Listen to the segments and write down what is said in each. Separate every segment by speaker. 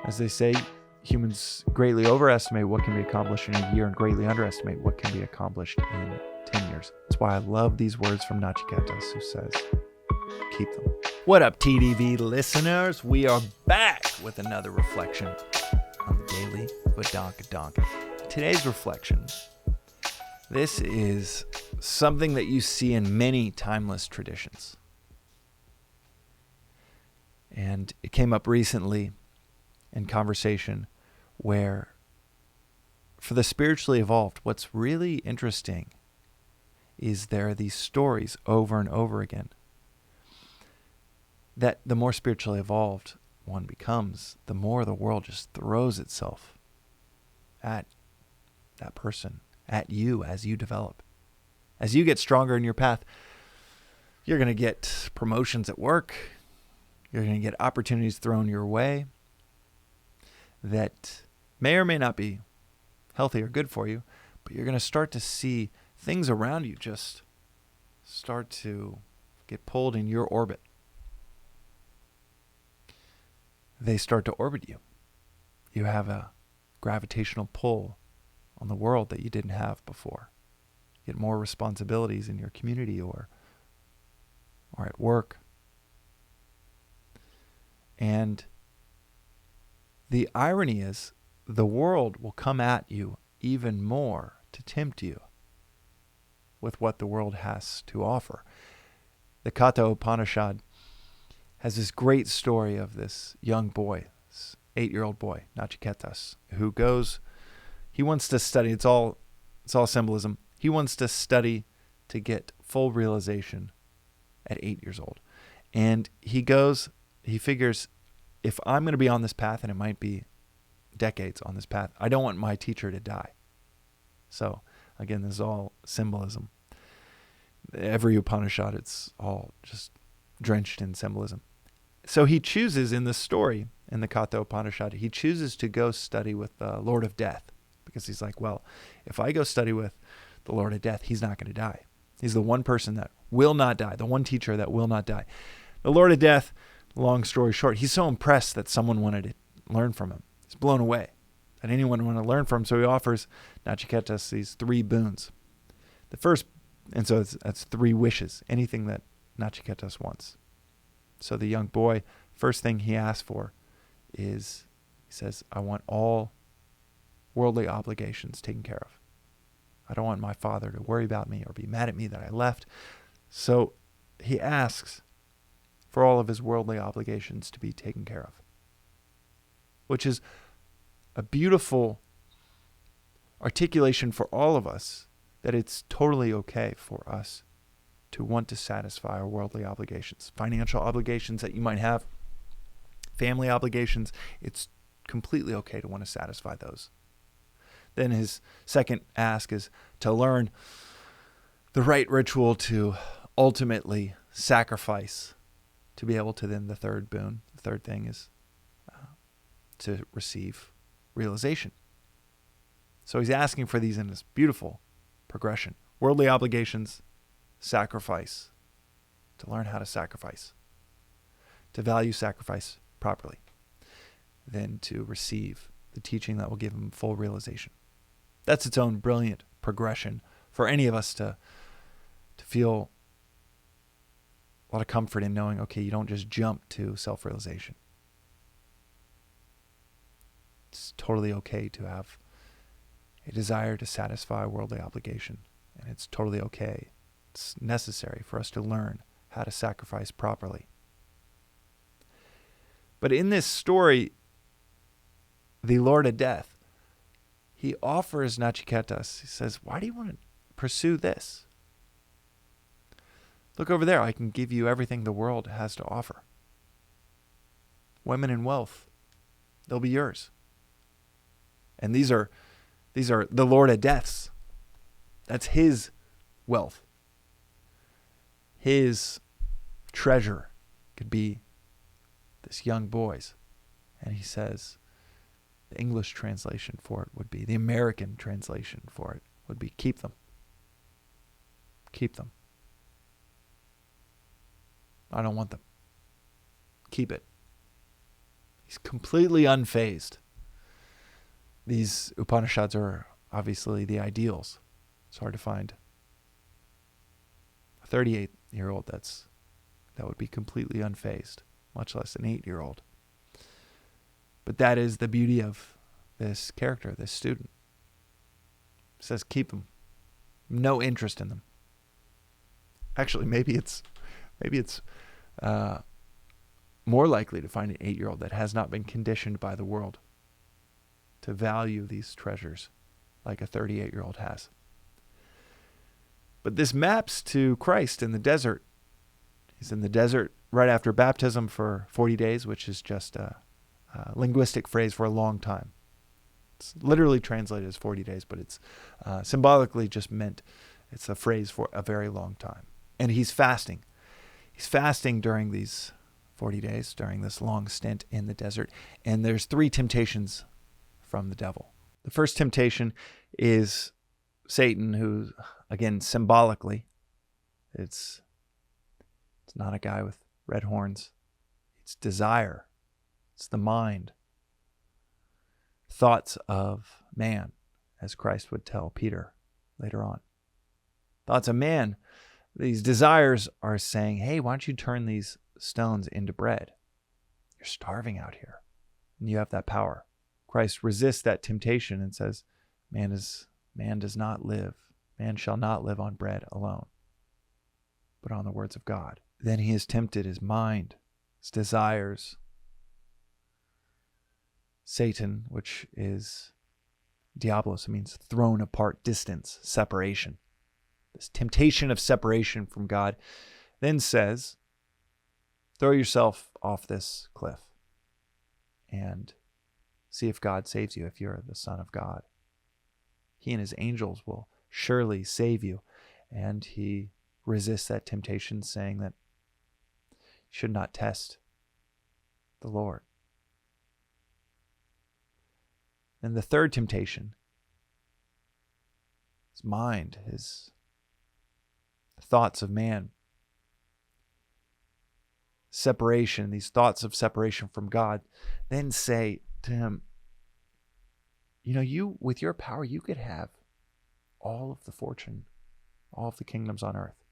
Speaker 1: As they say, humans greatly overestimate what can be accomplished in a year and greatly underestimate what can be accomplished in 10 years. That's why I love these words from Nachiketas, who says, keep them. What up, TDV listeners? We are back with another reflection on the daily Vedantic. Today's reflection, this is something that you see in many timeless traditions. And it came up recently in conversation where for the spiritually evolved, what's really interesting is there are these stories over and over again that the more spiritually evolved one becomes, the more the world just throws itself at that person, at you as you develop. As you get stronger in your path, you're going to get promotions at work. You're going to get opportunities thrown your way that may or may not be healthy or good for you, but you're going to start to see things around you just start to get pulled in your orbit. They start to orbit you. You have a gravitational pull on the world that you didn't have before. You get more responsibilities in your community or at work. And the irony is the world will come at you even more to tempt you with what the world has to offer. The Katha Upanishad has this great story of this young boy, this 8-year-old boy, Nachiketas, who goes, he wants to study, it's all symbolism. He wants to study to get full realization at 8 years old. And he goes, he figures, if I'm going to be on this path, and it might be decades on this path, I don't want my teacher to die. So, again, this is all symbolism. Every Upanishad, it's all just drenched in symbolism. So he chooses in this story, in the Katha Upanishad, he chooses to go study with the Lord of Death, because he's like, well, if I go study with the Lord of Death, he's not going to die. He's the one person that will not die, the one teacher that will not die. The Lord of Death, long story short, he's so impressed that someone wanted to learn from him. He's blown away that anyone wanted to learn from him. So he offers Nachiketas these 3 boons. The first, and so that's 3 wishes, anything that Nachiketas wants. So the young boy, first thing he asks for is, he says, I want all worldly obligations taken care of. I don't want my father to worry about me or be mad at me that I left. So he asks for all of his worldly obligations to be taken care of, which is a beautiful articulation for all of us that it's totally okay for us to want to satisfy our worldly obligations, financial obligations that you might have, family obligations. It's completely okay to want to satisfy those. Then his second ask is to learn the right ritual to ultimately sacrifice, to be able to then the third boon, the third thing is to receive realization. So he's asking for these in this beautiful progression. Worldly obligations, sacrifice, to learn how to sacrifice, to value sacrifice properly, then to receive the teaching that will give him full realization. That's its own brilliant progression for any of us to feel a lot of comfort in knowing, okay, you don't just jump to self-realization. It's totally okay to have a desire to satisfy worldly obligation, and it's totally okay. It's necessary for us to learn how to sacrifice properly. But in this story, the Lord of Death, he offers Nachiketas, he says, why do you want to pursue this? Look over there, I can give you everything the world has to offer. Women and wealth, they'll be yours. And these are the Lord of Death's. That's his wealth. His treasure could be this young boy's. And he says, the English translation for it would be, the American translation for it would be, keep them. Keep them. I don't want them. Keep it. He's completely unfazed. These Upanishads are obviously the ideals. It's hard to find a 38-year-old that would be completely unfazed, much less an 8-year-old. But that is the beauty of this character, this student. It says keep them. No interest in them. Actually, maybe it's more likely to find an 8-year-old that has not been conditioned by the world to value these treasures like a 38-year-old has. But this maps to Christ in the desert. He's in the desert right after baptism for 40 days, which is just a linguistic phrase for a long time. It's literally translated as 40 days, but it's symbolically just meant it's a phrase for a very long time. And he's fasting. He's fasting during these 40 days, during this long stint in the desert. And there's 3 temptations from the devil. The first temptation is Satan, who, again, symbolically, it's not a guy with red horns. It's desire. It's the mind. Thoughts of man, as Christ would tell Peter later on. Thoughts of man. These desires are saying, hey, why don't you turn these stones into bread? You're starving out here. And you have that power. Christ resists that temptation and says, man shall not live on bread alone, but on the words of God. Then he is tempted, his mind, his desires. Satan, which is diabolos, it means thrown apart, distance, separation. This temptation of separation from God then says, throw yourself off this cliff and see if God saves you, if you're the Son of God. He and his angels will surely save you. And he resists that temptation, saying that you should not test the Lord. And the third temptation, his mind, his thoughts of man, separation, these thoughts of separation from God, then say to him, you, with your power, you could have all of the fortune, all of the kingdoms on earth.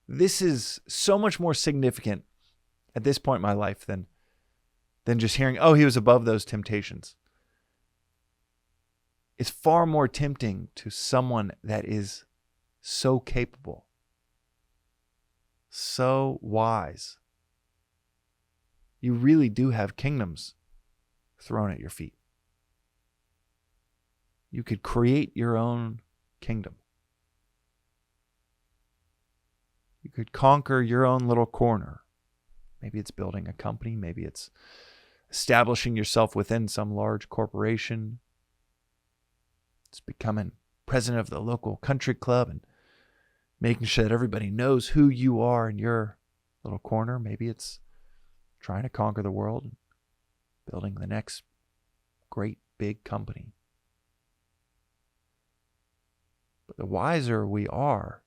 Speaker 1: This is so much more significant at this point in my life than just hearing, oh, he was above those temptations. It's far more tempting to someone that is so capable, so wise. You really do have kingdoms thrown at your feet. You could create your own kingdom. You could conquer your own little corner. Maybe it's building a company. Maybe it's establishing yourself within some large corporation. It's becoming president of the local country club and making sure that everybody knows who you are in your little corner. Maybe it's trying to conquer the world and building the next great big company. But the wiser we are,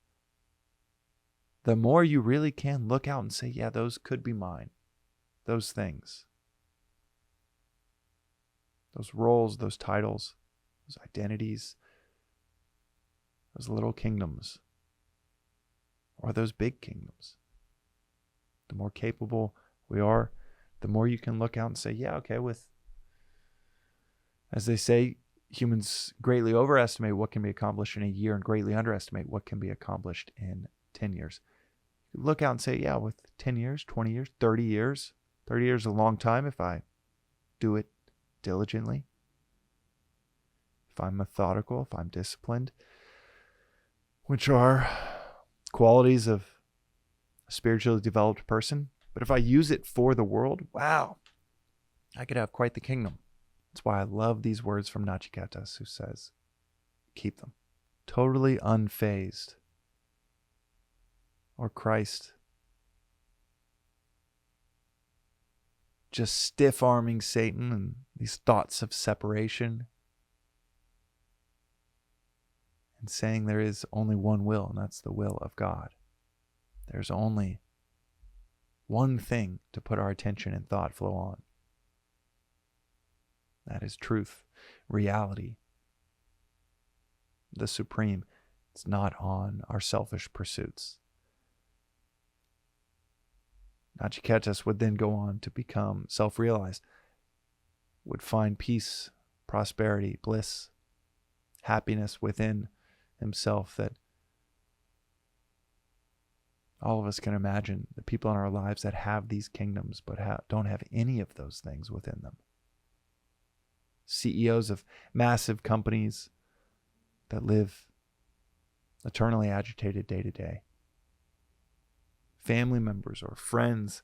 Speaker 1: the more you really can look out and say, yeah, those could be mine. Those things. Those roles, those titles, those identities, those little kingdoms, or those big kingdoms. The more capable we are, the more you can look out and say, yeah, okay, as they say, humans greatly overestimate what can be accomplished in a year and greatly underestimate what can be accomplished in 10 years. You look out and say, yeah, with 10 years, 20 years, 30 years, 30 years is a long time if I do it diligently, if I'm methodical, if I'm disciplined, which are qualities of a spiritually developed person. But if I use it for the world, wow, I could have quite the kingdom. That's why I love these words from Nachiketas, who says, keep them. Totally unfazed. Or Christ, just stiff-arming Satan and these thoughts of separation and saying there is only one will, and that's the will of God. There's only one thing to put our attention and thought flow on. That is truth, reality, the supreme. It's not on our selfish pursuits. Nachiketas would then go on to become self-realized, would find peace, prosperity, bliss, happiness within himself that all of us can imagine. The people in our lives that have these kingdoms but don't have any of those things within them. CEOs of massive companies that live eternally agitated day to day. Family members or friends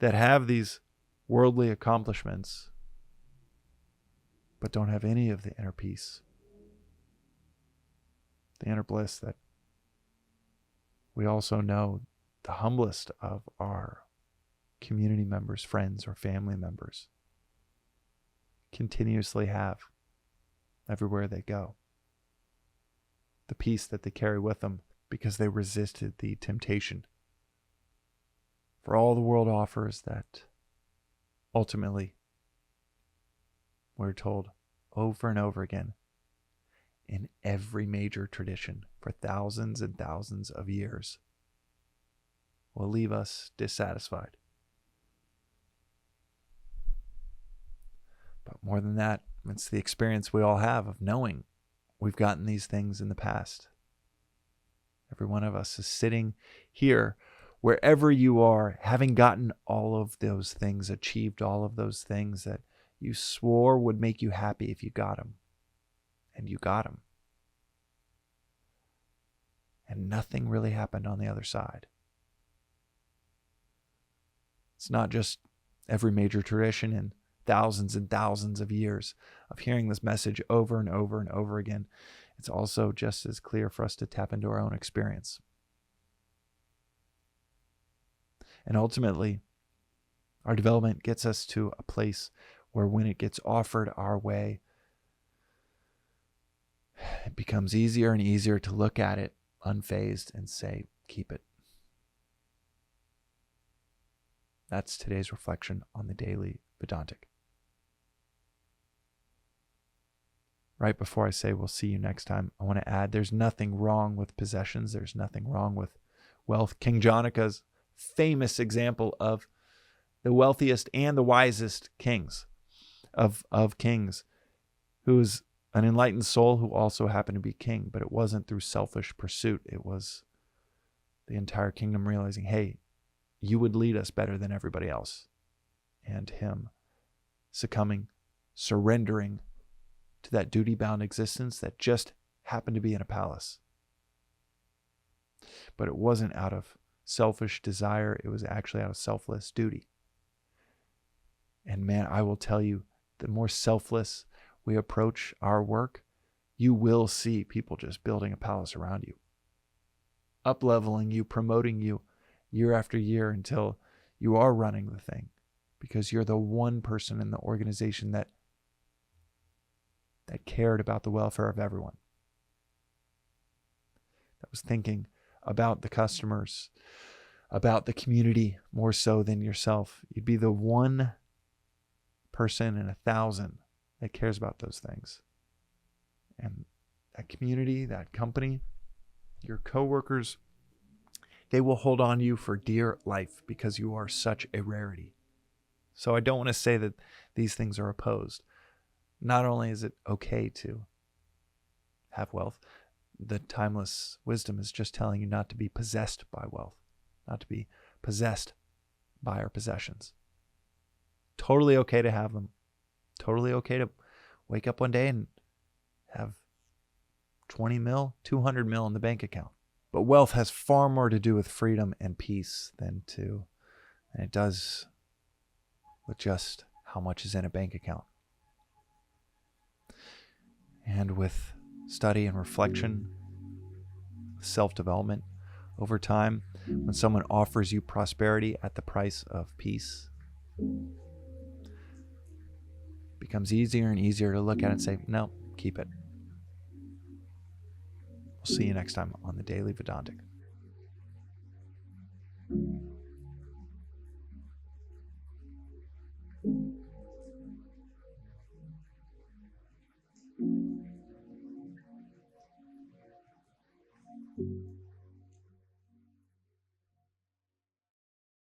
Speaker 1: that have these worldly accomplishments but don't have any of the inner peace, the inner bliss that we also know the humblest of our community members, friends, or family members continuously have everywhere they go. The peace that they carry with them because they resisted the temptation. For all the world offers that ultimately, we're told over and over again in every major tradition for thousands and thousands of years, will leave us dissatisfied. But more than that, it's the experience we all have of knowing we've gotten these things in the past. Every one of us is sitting here, wherever you are, having gotten all of those things, achieved all of those things that you swore would make you happy if you got them. And you got them. And nothing really happened on the other side. It's not just every major tradition and thousands of years of hearing this message over and over and over again. It's also just as clear for us to tap into our own experience. And ultimately, our development gets us to a place where when it gets offered our way, it becomes easier and easier to look at it unfazed and say, keep it. That's today's reflection on the Daily Vedantic. Right before I say we'll see you next time, I want to add there's nothing wrong with possessions. There's nothing wrong with wealth. King Janaka's famous example of the wealthiest and the wisest kings of kings, who is an enlightened soul who also happened to be king, but it wasn't through selfish pursuit. It was the entire kingdom realizing, hey, you would lead us better than everybody else. And him succumbing, surrendering to that duty-bound existence that just happened to be in a palace. But it wasn't out of selfish desire. It was actually out of selfless duty. And man, I will tell you, the more selfless we approach our work, you will see people just building a palace around you, up-leveling you, promoting you year after year until you are running the thing, because you're the one person in the organization that cared about the welfare of everyone, that was thinking about the customers, about the community more so than yourself. You'd be the one person in 1,000 that cares about those things. And that community, that company, your coworkers, they will hold on to you for dear life because you are such a rarity. So I don't want to say that these things are opposed. Not only is it okay to have wealth, the timeless wisdom is just telling you not to be possessed by wealth, not to be possessed by our possessions. Totally okay to have them. Totally okay to wake up one day and have 20 mil, 200 mil in the bank account. But wealth has far more to do with freedom and peace than it does with just how much is in a bank account. And with study and reflection, self-development over time, when someone offers you prosperity at the price of peace, it becomes easier and easier to look at it and say, no, keep it. We'll see you next time on the Daily Vedantic.